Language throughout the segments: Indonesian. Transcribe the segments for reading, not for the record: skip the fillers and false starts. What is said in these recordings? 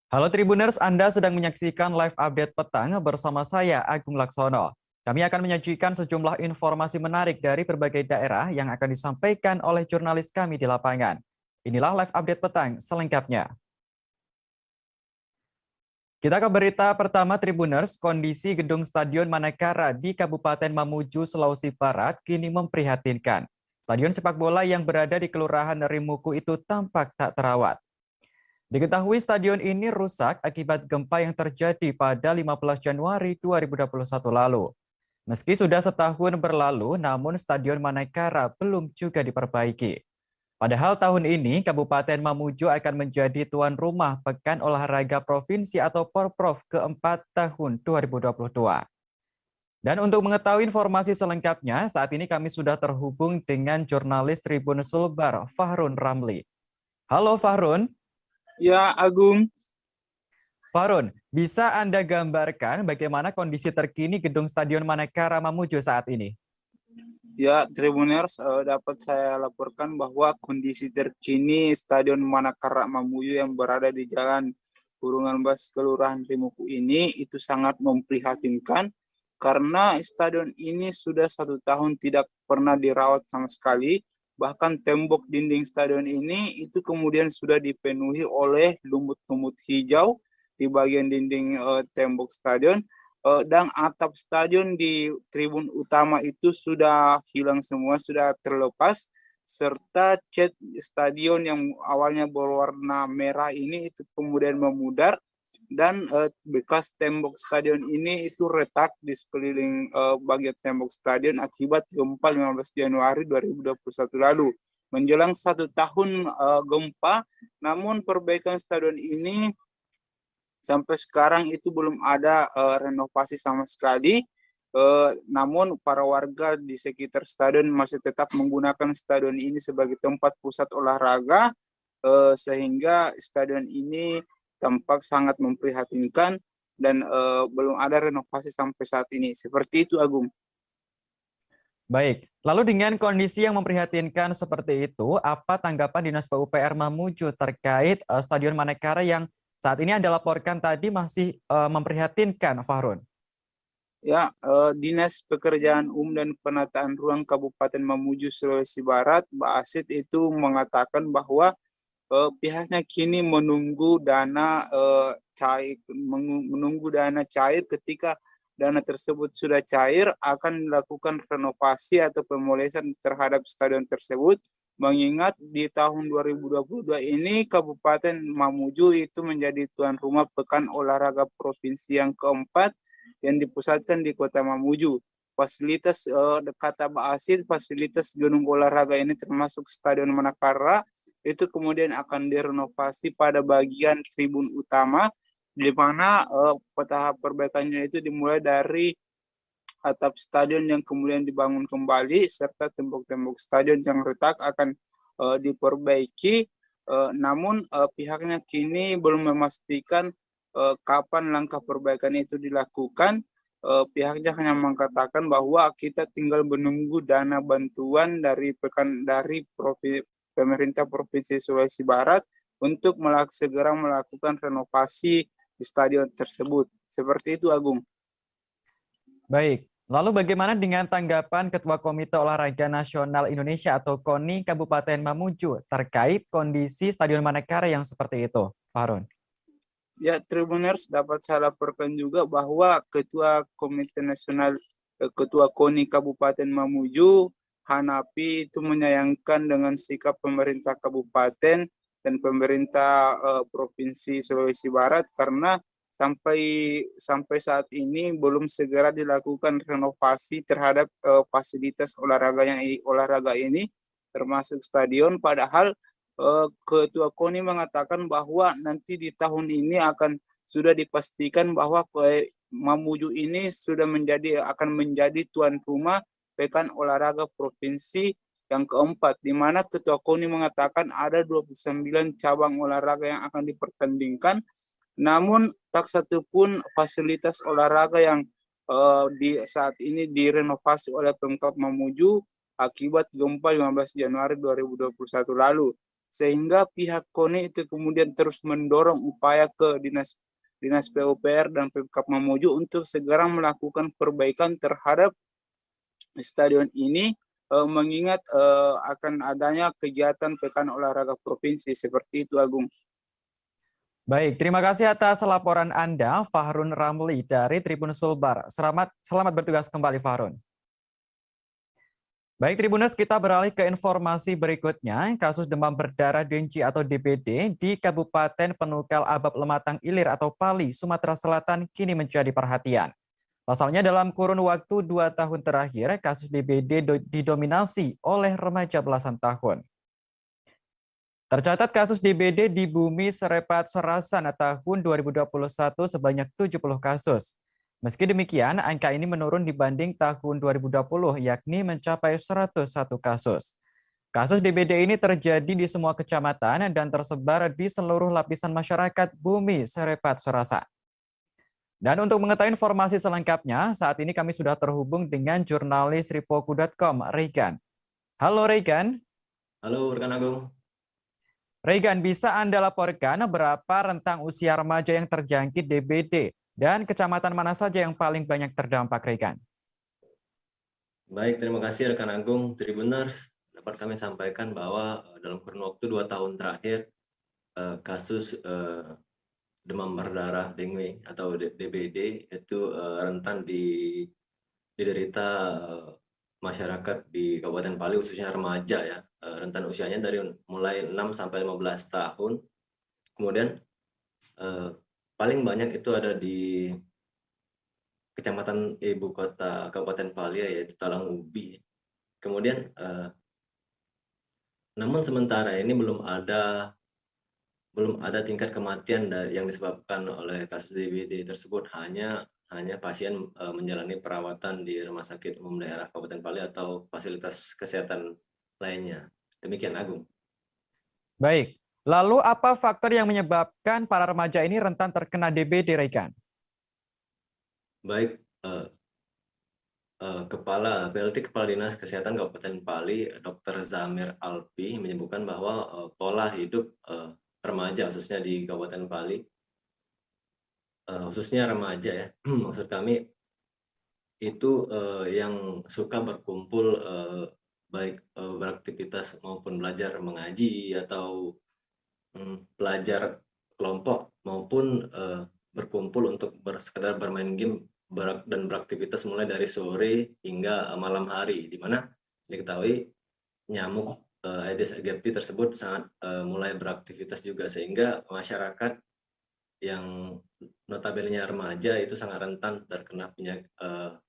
Halo Tribuners, Anda sedang menyaksikan live update petang bersama saya, Agung Laksono. Kami akan menyajikan sejumlah informasi menarik dari berbagai daerah yang akan disampaikan oleh jurnalis kami di lapangan. Inilah live update petang selengkapnya. Kita ke berita pertama Tribuners, kondisi gedung Stadion Manakara di Kabupaten Mamuju, Sulawesi Barat kini memprihatinkan. Stadion sepak bola yang berada di Kelurahan Rimuku itu tampak tak terawat. Diketahui stadion ini rusak akibat gempa yang terjadi pada 15 Januari 2021 lalu. Meski sudah setahun berlalu, namun Stadion Manakara belum juga diperbaiki. Padahal tahun ini Kabupaten Mamuju akan menjadi tuan rumah Pekan Olahraga Provinsi atau Porprov keempat tahun 2022. Dan untuk mengetahui informasi selengkapnya, saat ini kami sudah terhubung dengan jurnalis Tribun Sulbar, Fahrun Ramli. Halo Fahrun. Ya, Agung. Farun, bisa Anda gambarkan bagaimana kondisi terkini gedung Stadion Manakara Mamuju saat ini? Ya, Tribuners, dapat saya laporkan bahwa kondisi terkini Stadion Manakara Mamuju yang berada di Jalan Kurungan Bas Kelurahan Rimuku ini itu sangat memprihatinkan karena stadion ini sudah 1 tahun tidak pernah dirawat sama sekali. Bahkan tembok dinding stadion ini itu kemudian sudah dipenuhi oleh lumut-lumut hijau di bagian dinding tembok stadion. Dan atap stadion di tribun utama itu sudah hilang semua, sudah terlepas, serta cat stadion yang awalnya berwarna merah ini itu kemudian memudar, dan bekas tembok stadion ini itu retak di sekeliling bagian tembok stadion akibat gempa 15 Januari 2021 lalu. Menjelang 1 tahun gempa, namun perbaikan stadion ini sampai sekarang itu belum ada renovasi sama sekali. Namun para warga di sekitar stadion masih tetap menggunakan stadion ini sebagai tempat pusat olahraga, sehingga stadion ini tampak sangat memprihatinkan dan belum ada renovasi sampai saat ini. Seperti itu, Agung. Baik, lalu dengan kondisi yang memprihatinkan seperti itu, apa tanggapan Dinas PUPR Mamuju terkait Stadion Manakara yang saat ini Anda laporkan tadi masih memprihatinkan, Fahrun? Ya, Dinas Pekerjaan Umum dan Penataan Ruang Kabupaten Mamuju, Sulawesi Barat, Basit itu mengatakan bahwa pihaknya kini menunggu dana cair. Ketika dana tersebut sudah cair, akan dilakukan renovasi atau pemolesan terhadap stadion tersebut. Mengingat di tahun 2022 ini Kabupaten Mamuju itu menjadi tuan rumah Pekan Olahraga Provinsi yang keempat yang dipusatkan di Kota Mamuju. Fasilitas kata Basit, fasilitas gedung olahraga ini termasuk Stadion Manakara itu kemudian akan direnovasi pada bagian tribun utama, di mana tahap perbaikannya itu dimulai dari atap stadion yang kemudian dibangun kembali, serta tembok-tembok stadion yang retak akan diperbaiki. Namun pihaknya kini belum memastikan kapan langkah perbaikan itu dilakukan. Pihaknya hanya mengatakan bahwa kita tinggal menunggu dana bantuan dari pemerintah Provinsi Sulawesi Barat untuk segera melakukan renovasi di stadion tersebut. Seperti itu, Agung. Baik, lalu bagaimana dengan tanggapan Ketua Komite Olahraga Nasional Indonesia atau KONI Kabupaten Mamuju terkait kondisi Stadion Manakara yang seperti itu, Fahrun? Ya, Tribuners, dapat saya laporkan juga bahwa Ketua Komite Nasional, Ketua KONI Kabupaten Mamuju, Hanapi, itu menyayangkan dengan sikap pemerintah kabupaten dan pemerintah Provinsi Sulawesi Barat karena sampai saat ini belum segera dilakukan renovasi terhadap fasilitas olahraga ini, termasuk stadion. Padahal Ketua KONI mengatakan bahwa nanti di tahun ini akan sudah dipastikan bahwa Mamuju ini akan menjadi tuan rumah Pekan Olahraga Provinsi yang keempat, di mana Ketua KONI mengatakan ada 29 cabang olahraga yang akan dipertandingkan, namun tak satu pun fasilitas olahraga yang di saat ini direnovasi oleh Pemkab Mamuju akibat gempa 15 Januari 2021 lalu. sehingga pihak KONI itu kemudian terus mendorong upaya ke Dinas PUPR dan Pemkab Mamuju untuk segera melakukan perbaikan terhadap stadion ini, mengingat akan adanya kegiatan Pekan Olahraga Provinsi seperti itu, Agung. Baik, terima kasih atas laporan Anda, Fahrun Ramli dari Tribun Sulbar. Selamat bertugas kembali, Fahrun. Baik, Tribuners, kita beralih ke informasi berikutnya. Kasus demam berdarah DENCI atau DBD di Kabupaten Penukal Abab Lematang Ilir atau Pali, Sumatera Selatan kini menjadi perhatian. Pasalnya dalam kurun waktu 2 tahun terakhir, kasus DBD didominasi oleh remaja belasan tahun. Tercatat kasus DBD di Bumi Serepat Serasan tahun 2021 sebanyak 70 kasus. Meski demikian, angka ini menurun dibanding tahun 2020, yakni mencapai 101 kasus. Kasus DBD ini terjadi di semua kecamatan dan tersebar di seluruh lapisan masyarakat Bumi Serepat Serasan. Dan untuk mengetahui informasi selengkapnya, saat ini kami sudah terhubung dengan jurnalis ripoku.com, Regan. Halo Regan. Halo rekan Agung. Regan, bisa Anda laporkan berapa rentang usia remaja yang terjangkit DBD dan kecamatan mana saja yang paling banyak terdampak, Regan? Baik, terima kasih rekan Agung, Tribuners. Dapat kami sampaikan bahwa dalam kurun waktu 2 tahun terakhir, kasus demam berdarah dengue atau DBD itu rentan diderita masyarakat di Kabupaten Pali, khususnya remaja ya. Rentan usianya dari mulai 6 sampai 15 tahun. Kemudian paling banyak itu ada di Kecamatan Ibu Kota Kabupaten Pali, yaitu Talang Ubi. Kemudian namun sementara ini belum ada tingkat kematian yang disebabkan oleh kasus DBD tersebut. Hanya pasien menjalani perawatan di Rumah Sakit Umum Daerah Kabupaten Pali atau fasilitas kesehatan lainnya. Demikian, Agung. Baik, lalu apa faktor yang menyebabkan para remaja ini rentan terkena DBD, Regan? Baik, PLT Kepala Dinas Kesehatan Kabupaten Pali, Dr. Zamir Alpi, menyebutkan bahwa pola hidup remaja khususnya di Kabupaten Pali, khususnya remaja ya, maksud kami itu yang suka berkumpul, baik beraktivitas maupun belajar mengaji atau belajar kelompok maupun berkumpul untuk sekedar bermain game dan beraktivitas mulai dari sore hingga malam hari, di mana diketahui nyamuk Aedes aegypti tersebut sangat mulai beraktivitas juga, sehingga masyarakat yang notabene remaja itu sangat rentan terkena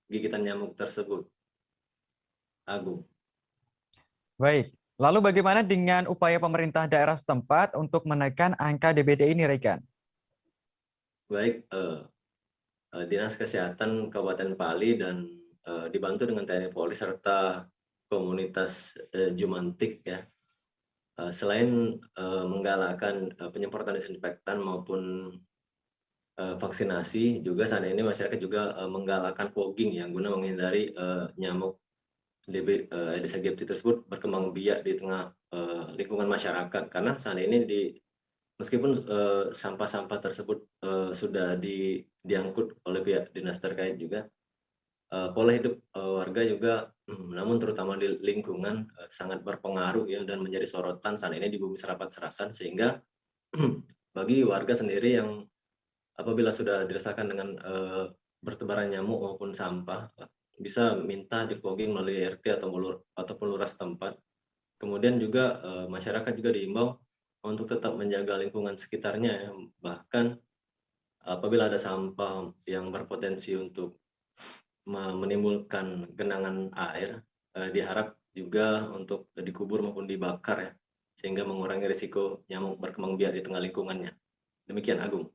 gigitan nyamuk tersebut. Agung. Baik, lalu bagaimana dengan upaya pemerintah daerah setempat untuk menekan angka DBD ini, Regan? Baik, Dinas Kesehatan Kabupaten Pali dan dibantu dengan TNI Polri serta komunitas Jumantik ya. Selain menggalakkan penyemprotan disinfektan maupun vaksinasi, juga saat ini masyarakat juga menggalakkan fogging yang guna menghindari nyamuk Aedes aegypti tersebut berkembang biak di tengah lingkungan masyarakat. Karena saat ini meskipun sampah-sampah tersebut sudah diangkut oleh pihak dinas terkait juga, pola hidup warga juga, namun terutama di lingkungan sangat berpengaruh ya, dan menjadi sorotan saat ini di Bumi Serepat Serasan, sehingga bagi warga sendiri yang apabila sudah dirasakan dengan bertebaran nyamuk maupun sampah, bisa minta di fogging melalui RT ataupun lurah setempat. Kemudian juga masyarakat juga diimbau untuk tetap menjaga lingkungan sekitarnya ya. Bahkan apabila ada sampah yang berpotensi untuk menimbulkan genangan air, diharap juga untuk dikubur maupun dibakar ya, sehingga mengurangi risiko nyamuk berkembang biak di tengah lingkungannya. Demikian, Agung.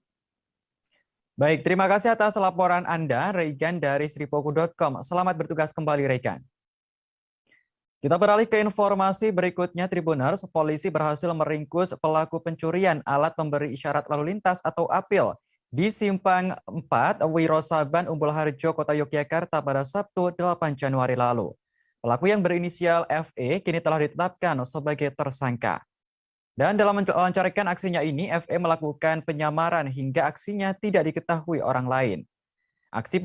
Baik, terima kasih atas laporan Anda, Regan dari Sripoku.com. Selamat bertugas kembali, Regan. Kita beralih ke informasi berikutnya, Tribuners. Polisi berhasil meringkus pelaku pencurian alat pemberi isyarat lalu lintas atau APIL di Simpang 4, Wirosaban, Umbul Harjo, Kota Yogyakarta pada Sabtu 8 Januari lalu. Pelaku yang berinisial FE kini telah ditetapkan sebagai tersangka. Dan dalam melancarkan aksinya ini, FE melakukan penyamaran hingga aksinya tidak diketahui orang lain. Aksi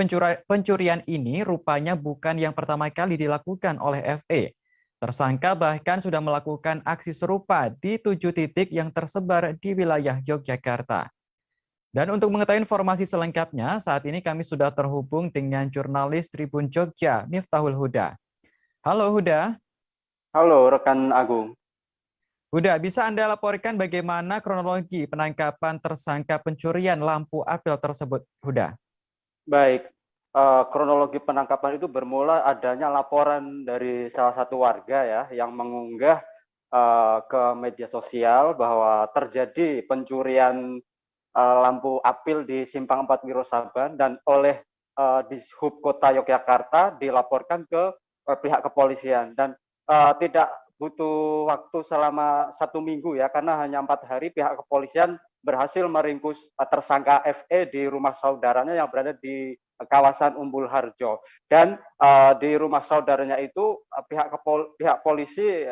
pencurian ini rupanya bukan yang pertama kali dilakukan oleh FE. Tersangka bahkan sudah melakukan aksi serupa di 7 titik yang tersebar di wilayah Yogyakarta. Dan untuk mengetahui informasi selengkapnya, saat ini kami sudah terhubung dengan jurnalis Tribun Jogja, Miftahul Huda. Halo Huda. Halo rekan Agung. Huda, bisa Anda laporkan bagaimana kronologi penangkapan tersangka pencurian lampu apel tersebut, Huda? Baik, kronologi penangkapan itu bermula adanya laporan dari salah satu warga ya yang mengunggah ke media sosial bahwa terjadi pencurian lampu apil di Simpang 4 Wirosaban dan oleh Dishub Kota Yogyakarta dilaporkan ke pihak kepolisian dan tidak butuh waktu selama 1 minggu ya karena hanya 4 hari pihak kepolisian berhasil meringkus tersangka FE di rumah saudaranya yang berada di kawasan Umbul Harjo dan di rumah saudaranya itu pihak polisi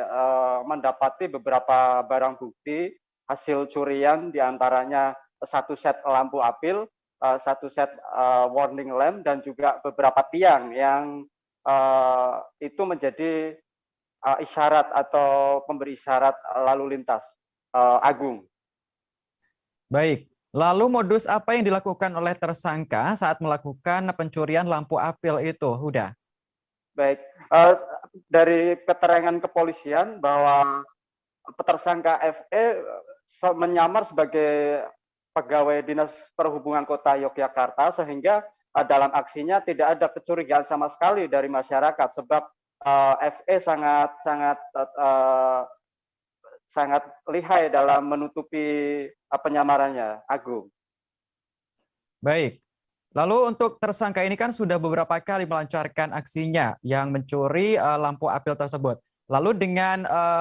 mendapati beberapa barang bukti hasil curian diantaranya 1 set lampu apil, 1 set warning lamp dan juga beberapa tiang yang itu menjadi isyarat atau pemberi isyarat lalu lintas. Agung. Baik, lalu modus apa yang dilakukan oleh tersangka saat melakukan pencurian lampu apil itu, Huda? Baik, dari keterangan kepolisian bahwa tersangka FE menyamar sebagai pegawai Dinas Perhubungan Kota Yogyakarta sehingga dalam aksinya tidak ada kecurigaan sama sekali dari masyarakat sebab FE sangat lihai dalam menutupi penyamarannya, Agung. Baik, lalu untuk tersangka ini kan sudah beberapa kali melancarkan aksinya yang mencuri lampu apil tersebut. Lalu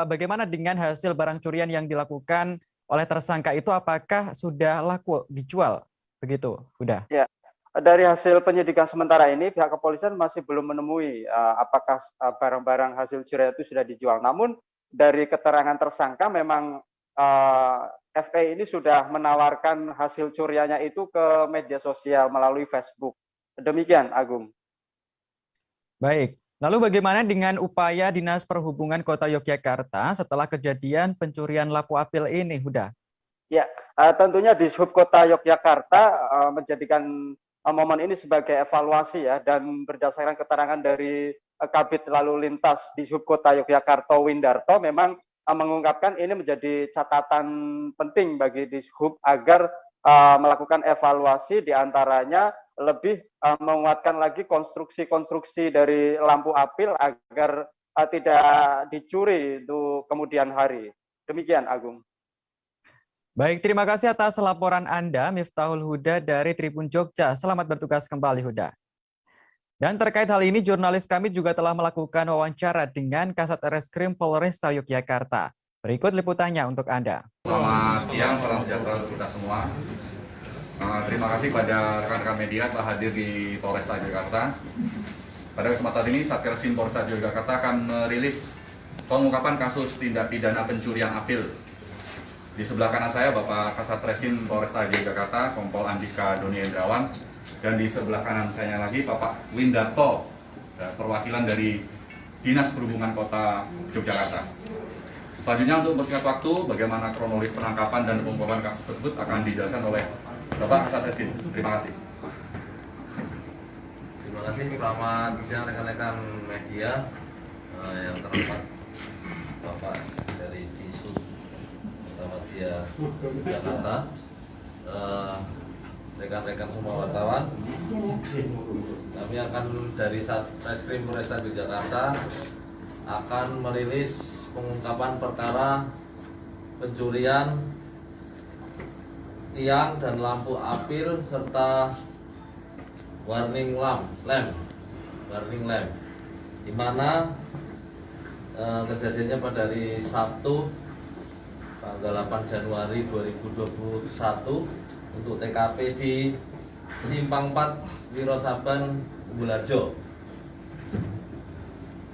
bagaimana dengan hasil barang curian yang dilakukan oleh tersangka itu, apakah sudah laku dijual? Begitu, Huda? Ya, dari hasil penyidikan sementara ini pihak kepolisian masih belum menemui apakah barang-barang hasil curian itu sudah dijual. Namun dari keterangan tersangka memang FE ini sudah menawarkan hasil curiannya itu ke media sosial melalui Facebook. Demikian, Agung. Baik, lalu bagaimana dengan upaya Dinas Perhubungan Kota Yogyakarta setelah kejadian pencurian lampu apil ini, Huda? Ya, tentunya Dishub Kota Yogyakarta menjadikan momen ini sebagai evaluasi ya dan berdasarkan keterangan dari Kabid Lalu Lintas Dishub Kota Yogyakarta Windarto memang mengungkapkan ini menjadi catatan penting bagi Dishub agar melakukan evaluasi diantaranya lebih menguatkan lagi konstruksi dari lampu apil agar tidak dicuri itu kemudian hari. Demikian, Agung. Baik, terima kasih atas laporan Anda, Miftahul Huda dari Tribun Jogja. Selamat bertugas kembali, Huda. Dan terkait hal ini, jurnalis kami juga telah melakukan wawancara dengan Kasat Reskrim Polresta Yogyakarta. Berikut liputannya untuk Anda. Selamat siang, salam sejahtera untuk kita semua. Terima kasih pada rekan-rekan media telah hadir di Polresta Yogyakarta. Pada kesempatan ini, Satreskrim Polresta Yogyakarta akan merilis pengungkapan kasus tindak pidana pencurian apil. Di sebelah kanan saya Bapak Kasat Reskrim Polresta Yogyakarta, Kompol Andika Doni Hendrawan, dan di sebelah kanan saya lagi Bapak Windarto, perwakilan dari Dinas Perhubungan Kota Yogyakarta. Selanjutnya untuk mempersingkat waktu, bagaimana kronologis penangkapan dan pengungkapan kasus tersebut akan dijelaskan oleh Bapak Kasat Reskrim. Terima kasih. Terima kasih. Selamat siang rekan-rekan media yang terhormat, Bapak dari Dishub Jakarta, rekan-rekan semua wartawan. Kami akan dari Satreskrim Polresta Yogyakarta akan merilis pengungkapan perkara pencurian tiang dan lampu apil serta warning lamp, di mana kejadiannya pada hari Sabtu tanggal 8 Januari 2021 untuk TKP di Simpang 4 Wirosaban, Umbul Harjo.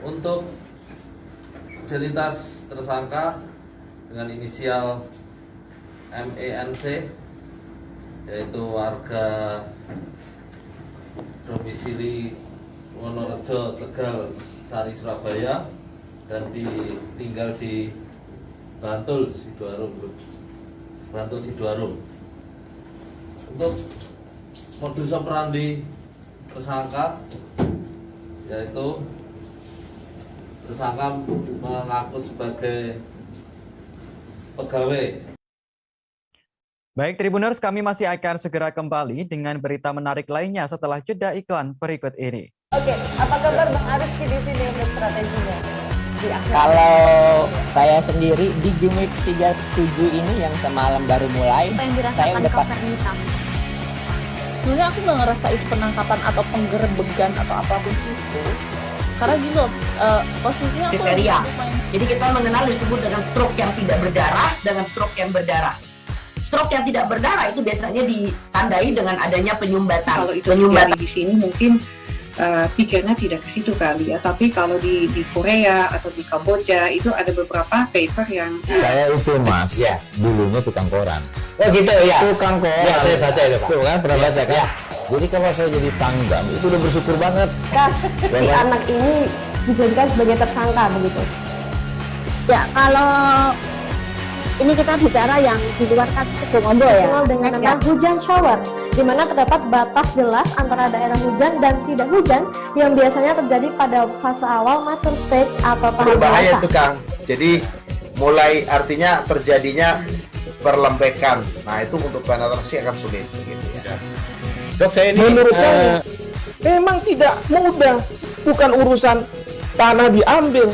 Untuk identitas tersangka dengan inisial MENC, yaitu warga domisili Wonorejo, Tegal, Sari, Surabaya, dan tinggal di Bantul, Sidoarung. Untuk modus operandi tersangka, yaitu tersangka mengaku sebagai pegawai. Baik Tribuners, kami masih akan segera kembali dengan berita menarik lainnya setelah jeda iklan berikut ini. Oke, apa kabar Bang Arifki di sini untuk strateginya? Kalau saya sendiri di Gimik 37 ini yang semalam baru mulai, saya udah sebenarnya aku nggak ngerasa itu penangkapan atau penggerebegan atau apapun itu, karena gini loh, posisinya aku kriteria. Jadi kita mengenal disebut dengan stroke yang tidak berdarah dengan stroke yang berdarah. Stroke yang tidak berdarah itu biasanya ditandai dengan adanya penyumbatan. Kalau itu terjadi di sini mungkin pikirnya tidak ke situ kali ya, tapi kalau di Korea atau di Kamboja itu ada beberapa paper yang saya itu mas, ya, dulunya tukang koran. Oh gitu ya, Tukang koran. Ya, saya baca ya Pak. Tuh kan, pernah baca kan? Ya. Jadi kalau saya jadi tanggam itu udah bersyukur banget. Si anak ini dijadikan sebagai tersangka begitu. Ya, kalau ini kita bicara yang di luar kasus Sebongombo ya. Dengan nama hujan shower, di mana terdapat batas jelas antara daerah hujan dan tidak hujan yang biasanya terjadi pada fase awal mature stage atau tahap berbahaya dewasa. itu Kang. Jadi mulai artinya terjadinya perlembekan. Nah itu untuk penetrasi akan sulit gitu ya. Dok, saya ini menurut saya memang tidak mudah, bukan urusan tanah diambil.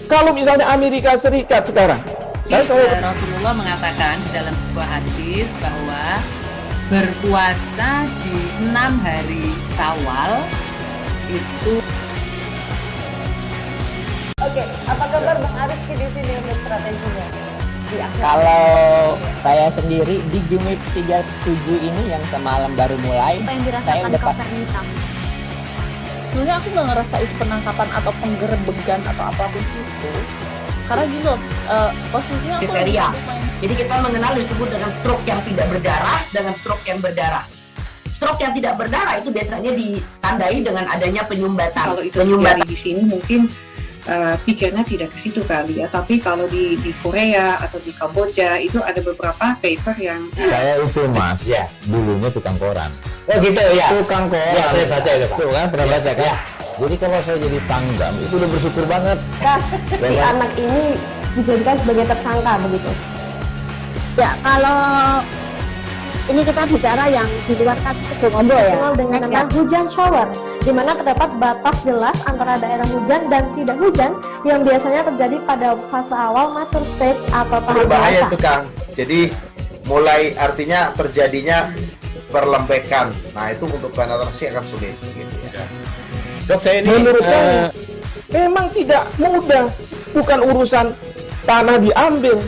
Kalau misalnya Amerika Serikat sekarang, Rasulullah mengatakan dalam sebuah hadis bahwa berpuasa di 6 hari Syawal itu. Oke, apa kabar Bang Arifki di sini untuk strateginya? Kalau saya sendiri di Gimik 37 ini yang semalam baru mulai, saya udah sebenarnya aku nggak ngerasa itu penangkapan atau penggerebegan atau apapun itu, karena gini loh, posisinya aku kriteria. Jadi kita mengenal disebut dengan stroke yang tidak berdarah dengan stroke yang berdarah. Stroke yang tidak berdarah itu biasanya ditandai dengan adanya penyumbatan. Kalau itu terjadi di sini mungkin pikirnya tidak ke situ kali ya, tapi kalau di Korea atau di Kamboja itu ada beberapa paper yang saya itu mas, ya, dulunya tukang koran. Oh gitu ya, Tukang koran. Ya, saya baca ya Pak. Tuh kan, pernah baca kan? Ya. Jadi kalau saya jadi tanggam itu udah bersyukur banget. Si anak ini dijadikan sebagai tersangka begitu. Ya, kalau ini kita bicara yang di luar kasus Sebongombo ya. Dengan nama hujan shower, di mana terdapat batas jelas antara daerah hujan dan tidak hujan yang biasanya terjadi pada fase awal mature stage atau tahap berbahaya dewasa. itu Kang. Jadi mulai artinya terjadinya perlembekan. Nah itu untuk penetrasi akan sulit gitu ya. Dok, saya ini menurut saya memang tidak mudah, bukan urusan tanah diambil.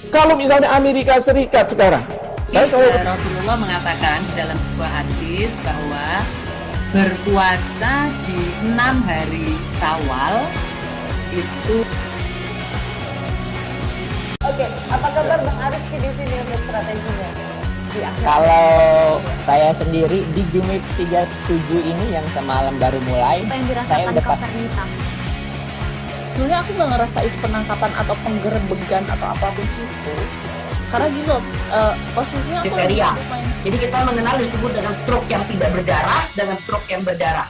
Kalau misalnya Amerika Serikat sekarang, Rasulullah mengatakan dalam sebuah hadis bahwa berpuasa di 6 hari Syawal itu. Oke, apa kabar Bang Arifki di sini untuk strateginya? Kalau saya sendiri di Gimik 37 ini yang semalam baru mulai, saya udah sebenarnya aku nggak ngerasa itu penangkapan atau penggerebegan atau apapun itu, karena gini loh, posisinya aku kriteria. Jadi kita mengenal disebut dengan stroke yang tidak berdarah dengan stroke yang berdarah.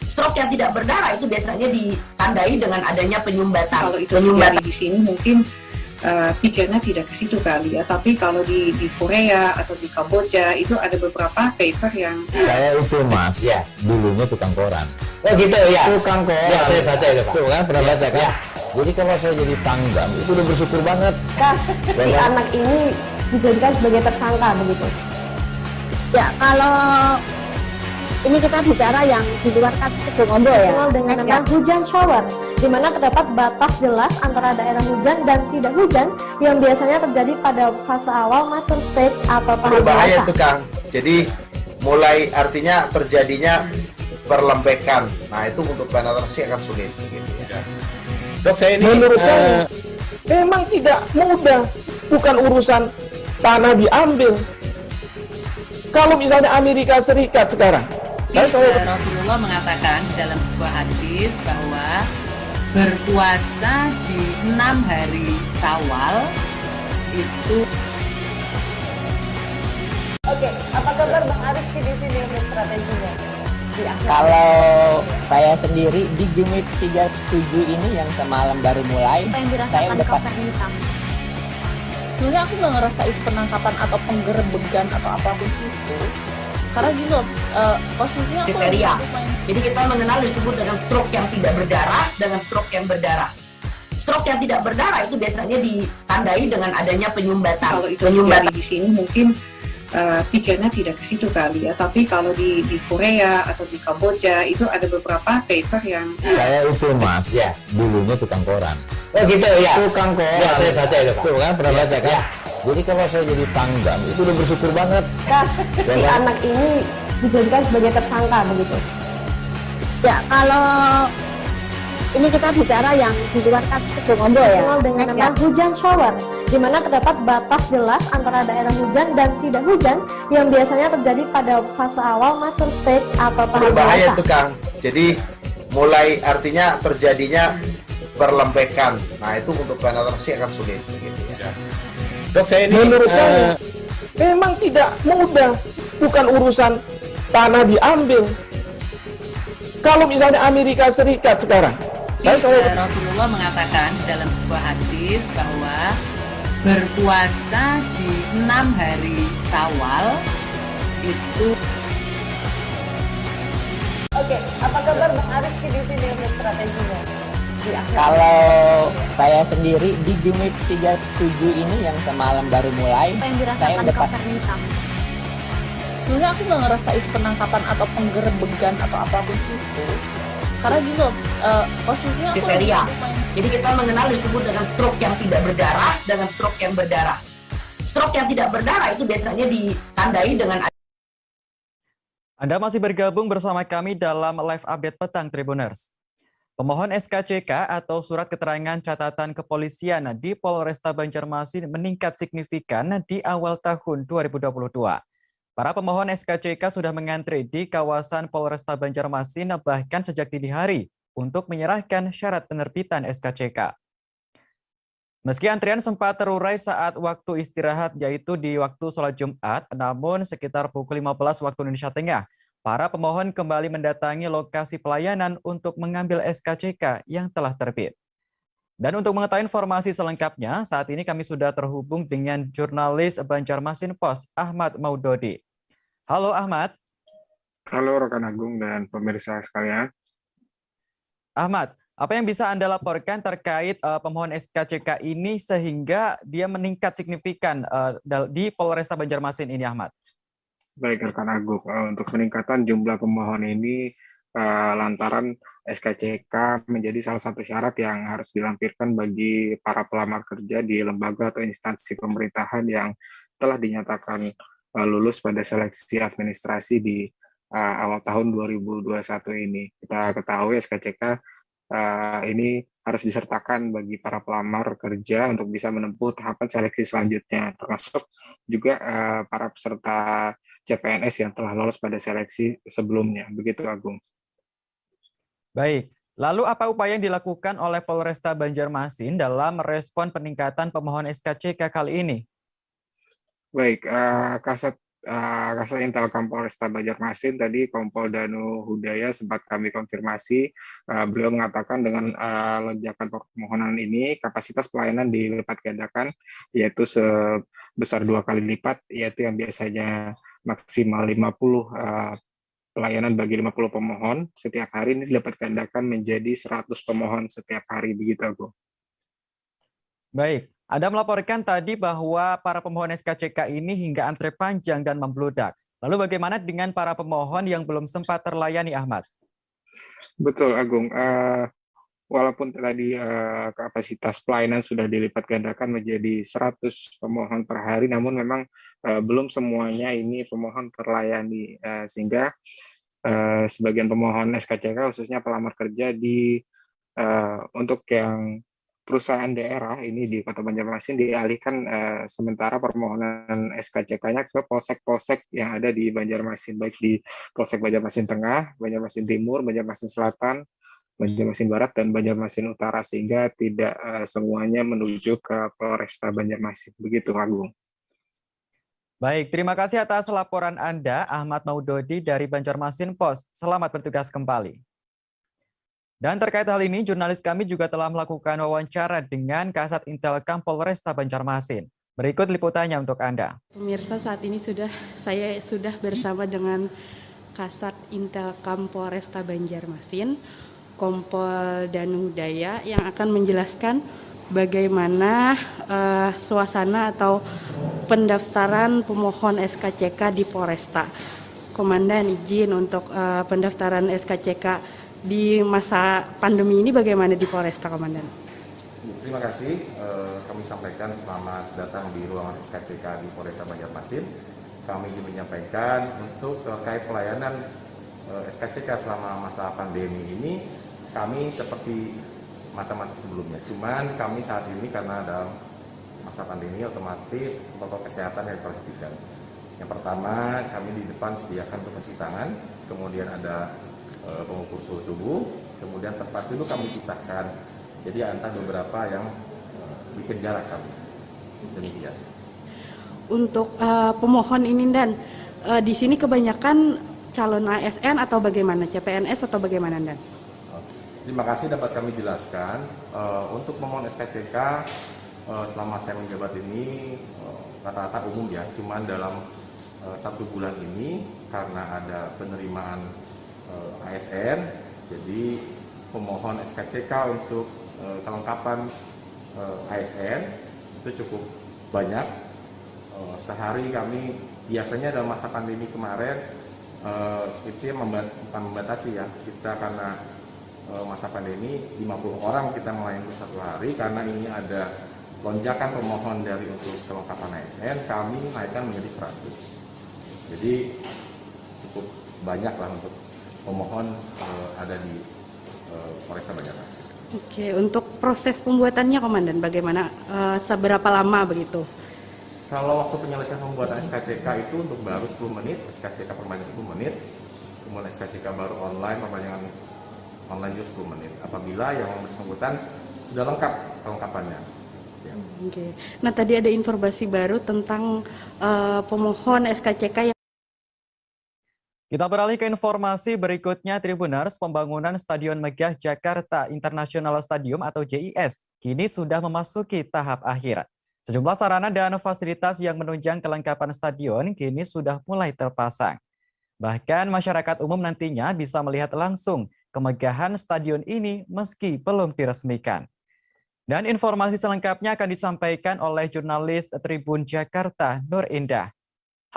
Stroke yang tidak berdarah itu biasanya ditandai dengan adanya penyumbatan. Kalau itu terjadi di sini mungkin pikirnya tidak ke situ kali ya, tapi kalau di Korea atau di Kamboja itu ada beberapa paper yang saya itu mas, ya, dulunya tukang koran. Oh gitu ya, Tukang koran. Ya, saya baca ya Pak. Tuh kan, pernah baca kan? Ya. Jadi kalau saya jadi tanggam itu udah bersyukur banget. Si anak ini dijadikan sebagai tersangka begitu. Ya, kalau ini kita bicara yang di luar kasus Sebongombo ya. Dengan nama hujan shower, di mana terdapat batas jelas antara daerah hujan dan tidak hujan yang biasanya terjadi pada fase awal mature stage atau tahap berbahaya dewasa. itu Kang. Jadi mulai artinya terjadinya perlembekan. Nah itu untuk penetrasi akan sulit gitu ya. Dok, saya ini menurut saya Memang tidak mudah, bukan urusan tanah diambil. Kalau misalnya Amerika Serikat sekarang, Rasulullah mengatakan dalam sebuah hadis bahwa berpuasa di 6 hari Syawal itu. Oke, apa kabar Bang Arif di sini untuk strateginya? Kalau saya sendiri di Gumip 37 ini yang semalam baru mulai, saya udah pas. Sebenarnya aku nggak ngerasa itu penangkapan atau penggerebegan atau apapun itu. Karena gini loh, posisinya aku kriteria. Jadi kita mengenal disebut dengan stroke yang tidak berdarah dengan stroke yang berdarah. Stroke yang tidak berdarah itu biasanya ditandai dengan adanya penyumbatan. Kalau itu terjadi di sini mungkin pikirnya tidak ke situ kali ya. Tapi kalau di Korea atau di Kamboja itu ada beberapa paper yang saya itu Mas, ya, dulunya tukang koran. Oh gitu ya. Tukang koran. Ya, saya baca itu, Pak. Tuh kan pernah baca kan? Ya. Jadi kalau saya jadi tanggam itu udah bersyukur banget. Si anak ini dijadikan sebagai tersangka begitu. Ya, kalau ini kita bicara yang di luar kasus Sebongombo ya. Dengan nama hujan shower, di mana terdapat batas jelas antara daerah hujan dan tidak hujan yang biasanya terjadi pada fase awal mature stage atau tahap Berbahaya dewasa. itu Kang. Jadi mulai artinya terjadinya perlembekan. Nah itu untuk penetrasi akan sulit. Gitu ya. Dok, saya ini menurut saya memang tidak mudah, bukan urusan tanah diambil. Kalau misalnya Amerika Serikat sekarang, Rasulullah mengatakan dalam sebuah hadis bahwa berpuasa di 6 hari Syawal itu. Oke, apa kabar Bang Arif di sini untuk strateginya? Kalau saya sendiri di Gumip 37 ini yang semalam baru mulai, saya udah pas. Sebenarnya aku nggak ngerasa itu penangkapan atau penggerebegan atau apapun itu. Karena gini loh, posisinya aku kriteria. Jadi kita mengenal disebut dengan stroke yang tidak berdarah dengan stroke yang berdarah. Stroke yang tidak berdarah itu biasanya ditandai dengan. Anda masih bergabung bersama kami dalam live update petang Tribuners. Pemohon SKCK atau Surat Keterangan Catatan Kepolisian di Polresta Banjarmasin meningkat signifikan di awal tahun 2022. Para pemohon SKCK sudah mengantri di kawasan Polresta Banjarmasin bahkan sejak dini hari untuk menyerahkan syarat penerbitan SKCK. Meski antrian sempat terurai saat waktu istirahat yaitu di waktu sholat Jumat, namun sekitar pukul 15 waktu Indonesia Tengah, para pemohon kembali mendatangi lokasi pelayanan untuk mengambil SKCK yang telah terbit. Dan untuk mengetahui informasi selengkapnya, saat ini kami sudah terhubung dengan jurnalis Banjarmasin Post, Ahmad Maudodi. Halo Ahmad. Halo rekan Agung dan pemirsa sekalian. Ahmad, apa yang bisa Anda laporkan terkait pemohon SKCK ini sehingga dia meningkat signifikan di Polresta Banjarmasin ini, Ahmad? Baik rekan Agung, untuk peningkatan jumlah pemohon ini lantaran SKCK menjadi salah satu syarat yang harus dilampirkan bagi para pelamar kerja di lembaga atau instansi pemerintahan yang telah dinyatakan lulus pada seleksi administrasi di awal tahun 2021 ini. Kita ketahui SKCK ini harus disertakan bagi para pelamar kerja untuk bisa menempuh tahapan seleksi selanjutnya, termasuk juga para peserta CPNS yang telah lolos pada seleksi sebelumnya. Begitu Agung. Baik, lalu apa upaya yang dilakukan oleh Polresta Banjarmasin dalam merespon peningkatan pemohon SKCK kali ini? Baik, Kasat Intelkam Polresta Banjarmasin tadi Kompol Danu Hudaya sempat kami konfirmasi, beliau mengatakan dengan lonjakan permohonan ini kapasitas pelayanan dilipat gandakan, yaitu sebesar 2 kali lipat, yaitu yang biasanya maksimal 50 pelayanan bagi 50 pemohon setiap hari, ini dapat gandakan menjadi 100 pemohon setiap hari, begitu Agung. Baik, Anda melaporkan tadi bahwa para pemohon SKCK ini hingga antre panjang dan membludak. Lalu bagaimana dengan para pemohon yang belum sempat terlayani, Ahmad? Betul Agung, walaupun tadi kapasitas pelayanan sudah dilipat gandakan menjadi 100 pemohon per hari, namun memang belum semuanya ini pemohon terlayani, sehingga sebagian pemohon SKCK khususnya pelamar kerja untuk yang perusahaan daerah ini di Kota Banjarmasin dialihkan sementara permohonan SKCK-nya ke polsek-polsek yang ada di Banjarmasin, baik di Polsek Banjarmasin Tengah, Banjarmasin Timur, Banjarmasin Selatan, Banjarmasin Barat, dan Banjarmasin Utara, sehingga tidak semuanya menuju ke Polresta Banjarmasin. Begitu, Agung. Baik, terima kasih atas laporan Anda, Ahmad Maudodi dari Banjarmasin Pos. Selamat bertugas kembali. Dan terkait hal ini, jurnalis kami juga telah melakukan wawancara dengan Kasat Intelkam Polresta Banjarmasin. Berikut liputannya untuk Anda. Pemirsa, saat ini saya sudah bersama dengan Kasat Intelkam Polresta Banjarmasin, Kompol Danu Daya, yang akan menjelaskan bagaimana suasana atau pendaftaran pemohon SKCK di Polresta. Komandan, izin untuk pendaftaran SKCK di masa pandemi ini bagaimana di Polresta, Komandan? Terima kasih. Kami sampaikan selamat datang di ruangan SKCK di Polresta Banjarmasin. Kami ingin menyampaikan untuk terkait pelayanan SKCK selama masa pandemi ini, kami seperti masa-masa sebelumnya. Cuman kami saat ini karena dalam masa pandemi otomatis protokol kesehatan yang diperhatikan. Yang pertama, kami di depan sediakan untuk mencuci tangan, kemudian ada pengukur suhu tubuh, kemudian tempat duduk kami pisahkan. Jadi antara beberapa yang bikin jarak kami. Demikian. Untuk pemohon ini, Dan, di sini kebanyakan calon ASN atau bagaimana, CPNS atau bagaimana, Dan? Terima kasih dapat kami jelaskan. Untuk pemohon SKCK selama saya menjabat ini rata-rata umum ya, cuman dalam 1 bulan ini karena ada penerimaan ASN, jadi pemohon SKCK untuk kelengkapan ASN itu cukup banyak. Sehari kami biasanya dalam masa pandemi kemarin itu bukan membatasi ya, kita karena masa pandemi 50 orang kita melayani 1 hari, karena ini ada lonjakan pemohon dari untuk kelengkapan ASN, kami naikkan menjadi 100. Jadi cukup banyak lah untuk pemohon ada di Polresta Banjarmasin. Oke, untuk proses pembuatannya, Komandan, bagaimana? Seberapa lama begitu? Kalau waktu penyelesaian pembuatan SKCK itu untuk baru 10 menit, SKCK perpanjangan 10 menit, kemudian SKCK baru online, perpanjangan online juga 10 menit. Apabila yang bersangkutan sudah lengkap kelengkapannya. Oke. Nah, tadi ada informasi baru tentang pemohon SKCK yang Kita beralih ke informasi berikutnya, Tribuners. Pembangunan Stadion Megah Jakarta International Stadium atau JIS kini sudah memasuki tahap akhir. Sejumlah sarana dan fasilitas yang menunjang kelengkapan stadion kini sudah mulai terpasang. Bahkan masyarakat umum nantinya bisa melihat langsung kemegahan stadion ini meski belum diresmikan. Dan informasi selengkapnya akan disampaikan oleh jurnalis Tribun Jakarta, Nur Indah.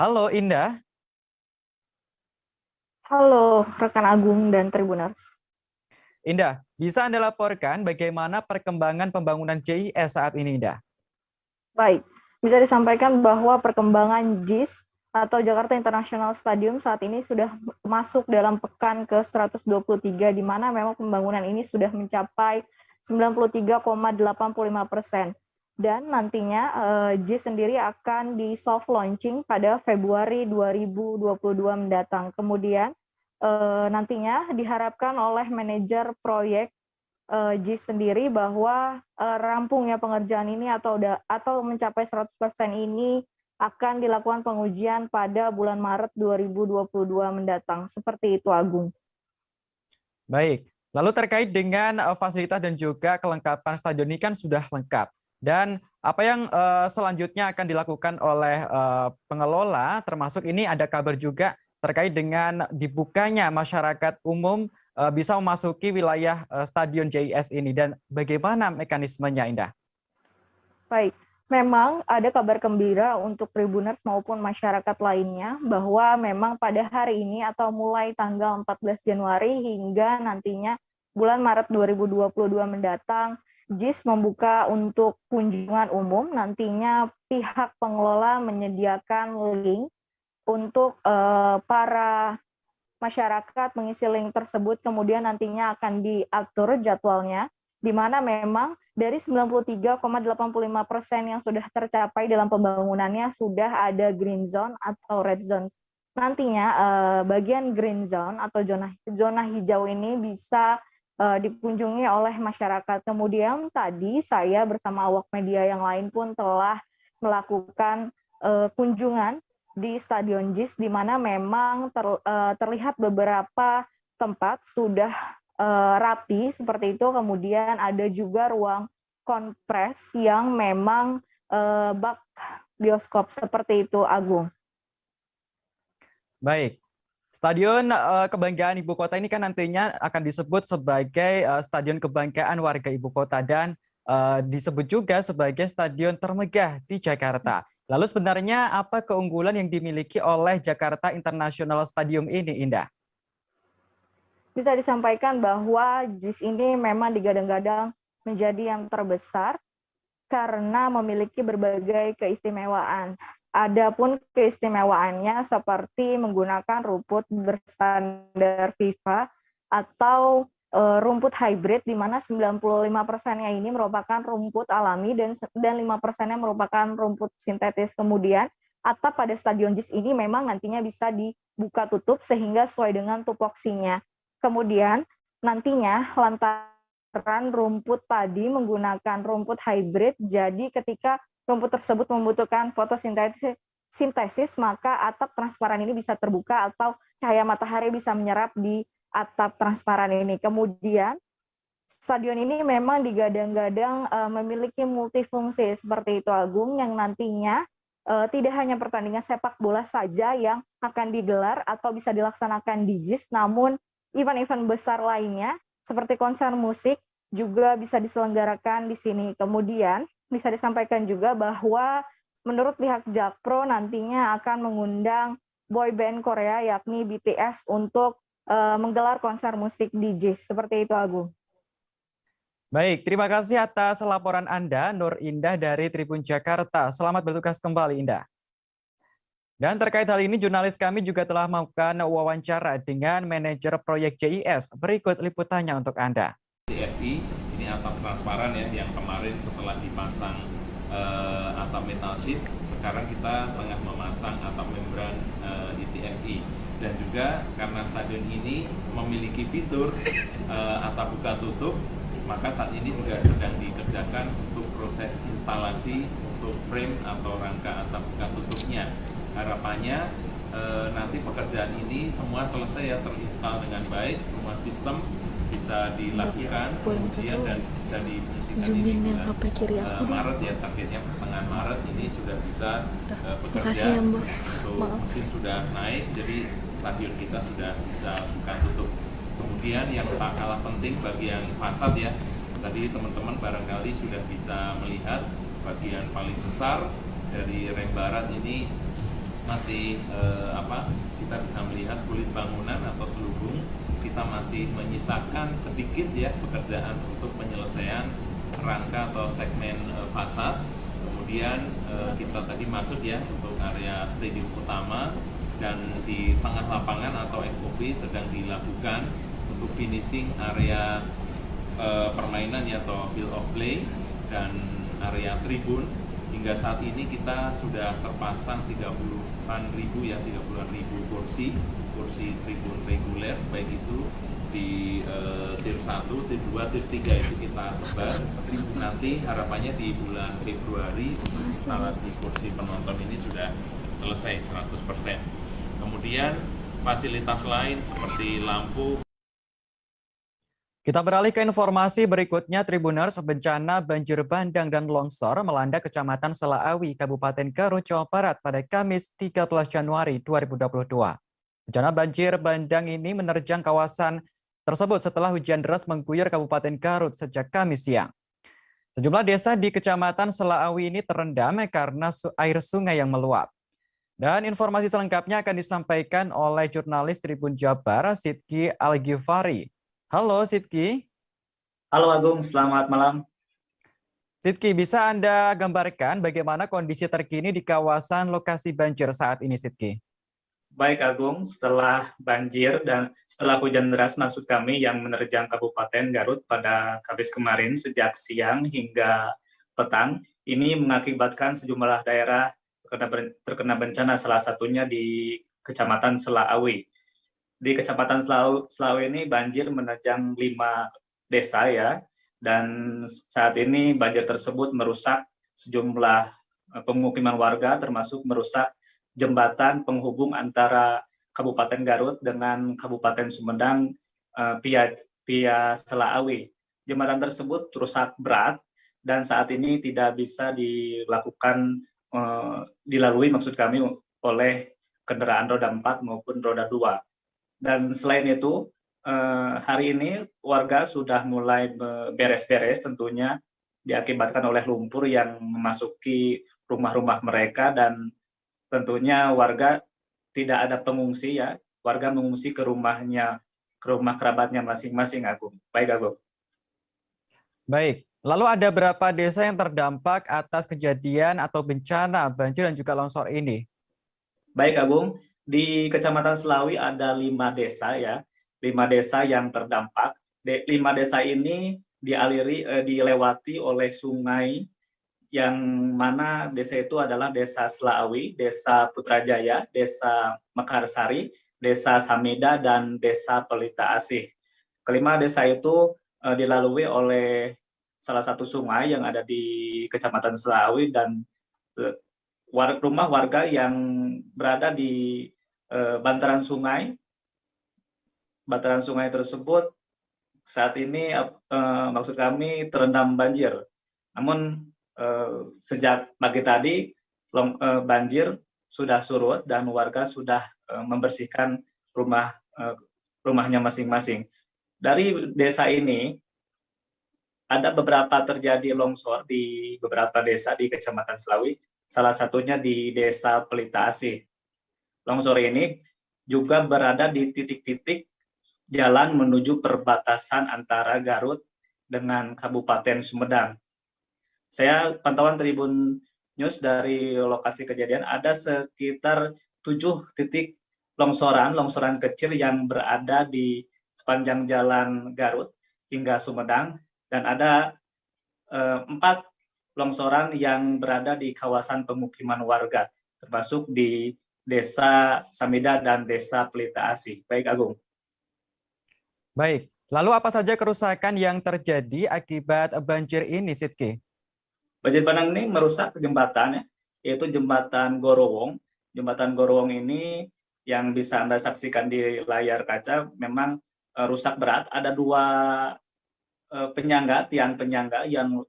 Halo Indah. Halo rekan Agung dan Tribuners. Indah, bisa Anda laporkan bagaimana perkembangan pembangunan JIS saat ini, Indah? Baik, bisa disampaikan bahwa perkembangan JIS atau Jakarta International Stadium saat ini sudah masuk dalam pekan ke-123, di mana memang pembangunan ini sudah mencapai 93,85%. Dan nantinya JIS sendiri akan di soft launching pada Februari 2022 mendatang. Kemudian nantinya diharapkan oleh manajer proyek JIS sendiri bahwa rampungnya pengerjaan ini atau mencapai 100% ini akan dilakukan pengujian pada bulan Maret 2022 mendatang. Seperti itu, Agung. Baik, lalu terkait dengan fasilitas dan juga kelengkapan stadion ini kan sudah lengkap. Dan apa yang selanjutnya akan dilakukan oleh pengelola, termasuk ini ada kabar juga terkait dengan dibukanya masyarakat umum bisa memasuki wilayah Stadion JIS ini, dan bagaimana mekanismenya, Indah? Baik, memang ada kabar gembira untuk Tribuners maupun masyarakat lainnya bahwa memang pada hari ini atau mulai tanggal 14 Januari hingga nantinya bulan Maret 2022 mendatang, JIS membuka untuk kunjungan umum. Nantinya pihak pengelola menyediakan link untuk para masyarakat mengisi link tersebut, kemudian nantinya akan diatur jadwalnya, di mana memang dari 93,85% yang sudah tercapai dalam pembangunannya sudah ada green zone atau red zone. Nantinya bagian green zone atau zona hijau ini bisa dikunjungi oleh masyarakat. Kemudian tadi saya bersama awak media yang lain pun telah melakukan kunjungan di Stadion JIS, di mana memang terlihat beberapa tempat sudah rapi seperti itu. Kemudian ada juga ruang kompres yang memang bak bioskop seperti itu, Agung. Baik, Stadion Kebanggaan Ibu Kota ini kan nantinya akan disebut sebagai Stadion Kebanggaan Warga Ibu Kota dan disebut juga sebagai stadion termegah di Jakarta. Lalu sebenarnya apa keunggulan yang dimiliki oleh Jakarta International Stadium ini, Indah? Bisa disampaikan bahwa JIS ini memang digadang-gadang menjadi yang terbesar karena memiliki berbagai keistimewaan. Adapun keistimewaannya seperti menggunakan rumput berstandar FIFA atau rumput hybrid, di mana 95%-nya ini merupakan rumput alami dan 5%-nya merupakan rumput sintetis. Kemudian atap pada Stadion JIS ini memang nantinya bisa dibuka tutup sehingga sesuai dengan tupoksinya. Kemudian nantinya lantaran rumput tadi menggunakan rumput hybrid, jadi ketika rumput tersebut membutuhkan fotosintesis, maka atap transparan ini bisa terbuka atau cahaya matahari bisa menyerap di atap transparan ini. Kemudian stadion ini memang digadang-gadang memiliki multifungsi seperti itu, Agung, yang nantinya tidak hanya pertandingan sepak bola saja yang akan digelar atau bisa dilaksanakan di JIS, namun event-event besar lainnya seperti konser musik juga bisa diselenggarakan di sini. Kemudian bisa disampaikan juga bahwa menurut pihak Jakpro nantinya akan mengundang boy band Korea yakni BTS untuk menggelar konser musik di JIS. Seperti itu, Agung. Baik, terima kasih atas laporan Anda, Nur Indah dari Tribun Jakarta. Selamat bertugas kembali, Indah. Dan terkait hal ini, jurnalis kami juga telah melakukan wawancara dengan manajer proyek JIS. Berikut liputannya untuk Anda. TFI, ini atap transparan ya, yang kemarin setelah dipasang atap metal sheet, sekarang kita tengah memasang atap membran ITFI. Dan juga karena stadion ini memiliki fitur atap buka tutup, maka saat ini juga sedang dikerjakan untuk proses instalasi untuk frame atau rangka atap buka tutupnya. Harapannya nanti pekerjaan ini semua selesai ya, terinstal dengan baik, semua sistem bisa dilakukan kemudian dan bisa difungsikan ini bulan Maret ya, targetnya pertengahan Maret ini sudah bisa bekerja. Untuk mesin sudah naik, jadi stadion kita sudah bisa buka tutup. Kemudian yang tak kalah penting bagi yang fasad ya, tadi teman-teman barangkali sudah bisa melihat bagian paling besar dari rem barat ini masih kita bisa melihat kulit bangunan atau selubung. Kita masih menyisakan sedikit ya pekerjaan untuk penyelesaian rangka atau segmen fasad. Kemudian kita tadi masuk ya untuk area stadium utama, dan di tengah lapangan atau FOP sedang dilakukan untuk finishing area permainan ya, atau field of play dan area tribun. Hingga saat ini kita sudah terpasang 30-an ribu kursi tribun reguler, baik itu di tier 1, tier 2, tier 3 itu kita sebar. Nanti harapannya di bulan Februari instalasi kursi penonton ini sudah selesai 100%. Kemudian fasilitas lain seperti lampu. Kita beralih ke informasi berikutnya. Tribuners, bencana banjir bandang dan longsor melanda Kecamatan Selaawi, Kabupaten Garut, Jawa Barat pada Kamis 13 Januari 2022. Bencana banjir bandang ini menerjang kawasan tersebut setelah hujan deras mengguyur Kabupaten Garut sejak Kamis siang. Sejumlah desa di Kecamatan Selaawi ini terendam karena air sungai yang meluap. Dan informasi selengkapnya akan disampaikan oleh jurnalis Tribun Jabar, Sidki Al-Ghifari. Halo Sidki. Halo Agung, selamat malam. Sidki, bisa Anda gambarkan bagaimana kondisi terkini di kawasan lokasi banjir saat ini, Sidki? Baik Agung, setelah banjir dan setelah hujan deras maksud kami yang menerjang Kabupaten Garut pada Kamis kemarin sejak siang hingga petang, ini mengakibatkan sejumlah daerah terkena bencana, salah satunya di Kecamatan Selaawi. Di Kecamatan Selaawi ini banjir menerjang 5 desa ya, dan saat ini banjir tersebut merusak sejumlah pemukiman warga, termasuk merusak jembatan penghubung antara Kabupaten Garut dengan Kabupaten Sumedang via Selaawi. Jembatan tersebut rusak berat dan saat ini tidak bisa dilalui maksud kami oleh kendaraan roda 4 maupun roda 2. Dan selain itu, hari ini warga sudah mulai beres-beres tentunya diakibatkan oleh lumpur yang memasuki rumah-rumah mereka, dan tentunya warga tidak ada pengungsi ya, warga mengungsi ke rumah kerabatnya masing-masing, Agung. Baik, Agung. Baik, lalu ada berapa desa yang terdampak atas kejadian atau bencana banjir dan juga longsor ini? Baik, Agung. Di Kecamatan Selaawi ada 5 desa ya, 5 desa yang terdampak. 5 desa ini dilewati oleh sungai, yang mana desa itu adalah Desa Selaawi, Desa Putrajaya, Desa Mekarsari, Desa Samida, dan Desa Pelita Asih. Kelima desa itu dilalui oleh salah satu sungai yang ada di Kecamatan Selaawi, dan rumah warga yang berada di bantaran sungai tersebut saat ini maksud kami terendam banjir. Namun sejak pagi tadi banjir sudah surut dan warga sudah membersihkan rumahnya masing-masing. Dari desa ini ada beberapa terjadi longsor di beberapa desa di Kecamatan Selaawi, salah satunya di Desa Pelita Asih. Longsor ini juga berada di titik-titik jalan menuju perbatasan antara Garut dengan Kabupaten Sumedang. Saya pantauan Tribun News dari lokasi kejadian, ada sekitar 7 titik longsoran kecil yang berada di sepanjang jalan Garut hingga Sumedang, dan ada 4 longsoran yang berada di kawasan pemukiman warga, termasuk di Desa Samida dan Desa Pelita Asih. Baik, Agung. Baik, lalu apa saja kerusakan yang terjadi akibat banjir ini, Sidki? Banjir bandang ini merusak jembatan, yaitu Jembatan Gorowong. Jembatan Gorowong ini yang bisa Anda saksikan di layar kaca memang rusak berat. Ada 2 tiang penyangga yang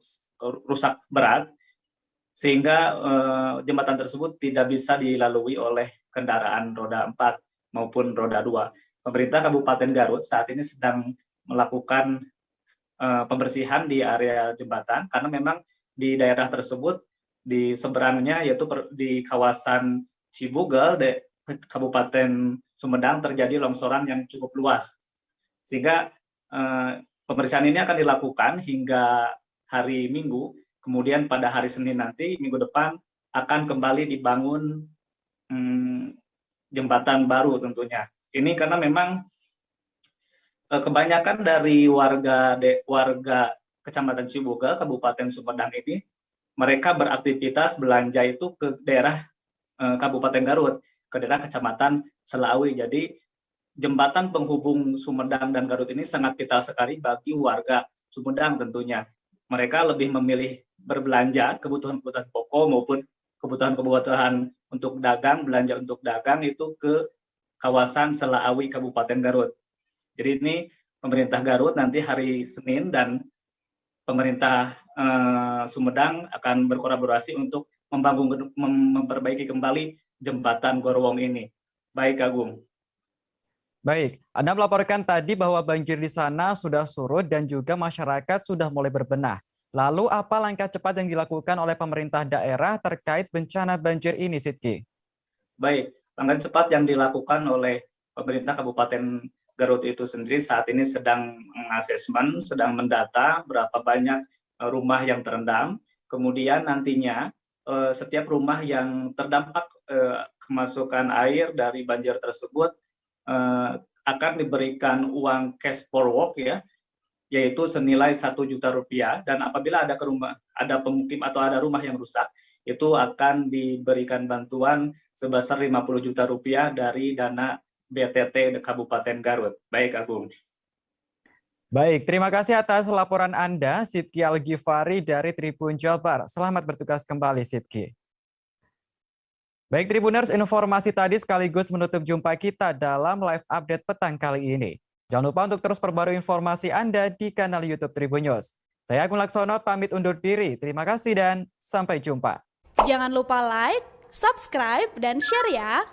rusak berat, sehingga jembatan tersebut tidak bisa dilalui oleh kendaraan roda 4 maupun roda 2. Pemerintah Kabupaten Garut saat ini sedang melakukan pembersihan di area jembatan, karena memang di daerah tersebut, di seberangnya yaitu di kawasan Cibugel, Kabupaten Sumedang, terjadi longsoran yang cukup luas. Sehingga pembersihan ini akan dilakukan hingga hari Minggu, kemudian pada hari Senin nanti, minggu depan, akan kembali dibangun jembatan baru tentunya. Ini karena memang kebanyakan dari warga Kecamatan Cibugel, Kabupaten Sumedang ini, mereka beraktivitas belanja itu ke daerah Kabupaten Garut, ke daerah Kecamatan Selaawi. Jadi jembatan penghubung Sumedang dan Garut ini sangat vital sekali bagi warga Sumedang tentunya. Mereka lebih memilih berbelanja kebutuhan-kebutuhan pokok maupun kebutuhan-kebutuhan untuk dagang, belanja untuk dagang itu ke kawasan Selaawi Kabupaten Garut. Jadi ini pemerintah Garut nanti hari Senin dan pemerintah Sumedang akan berkolaborasi untuk memperbaiki kembali jembatan Gorowong ini. Baik, Agung. Baik, Anda melaporkan tadi bahwa banjir di sana sudah surut dan juga masyarakat sudah mulai berbenah. Lalu apa langkah cepat yang dilakukan oleh pemerintah daerah terkait bencana banjir ini, Sidki? Baik, langkah cepat yang dilakukan oleh pemerintah Kabupaten Garut itu sendiri saat ini sedang mengasesmen, sedang mendata berapa banyak rumah yang terendam. Kemudian nantinya setiap rumah yang terdampak kemasukan air dari banjir tersebut akan diberikan uang cash for work ya, yaitu senilai Rp1.000.000, dan apabila ada pemukim atau ada rumah yang rusak, itu akan diberikan bantuan sebesar Rp50 juta dari dana BTT Kabupaten Garut. Baik, Agung. Baik, terima kasih atas laporan Anda, Sidki Al-Ghifari dari Tribun Jabar. Selamat bertugas kembali, Sidki. Baik, Tribuners, informasi tadi sekaligus menutup jumpa kita dalam live update petang kali ini. Jangan lupa untuk terus perbarui informasi Anda di kanal YouTube Tribun News. Saya Agung Laksono, pamit undur diri. Terima kasih dan sampai jumpa. Jangan lupa like, subscribe, dan share ya.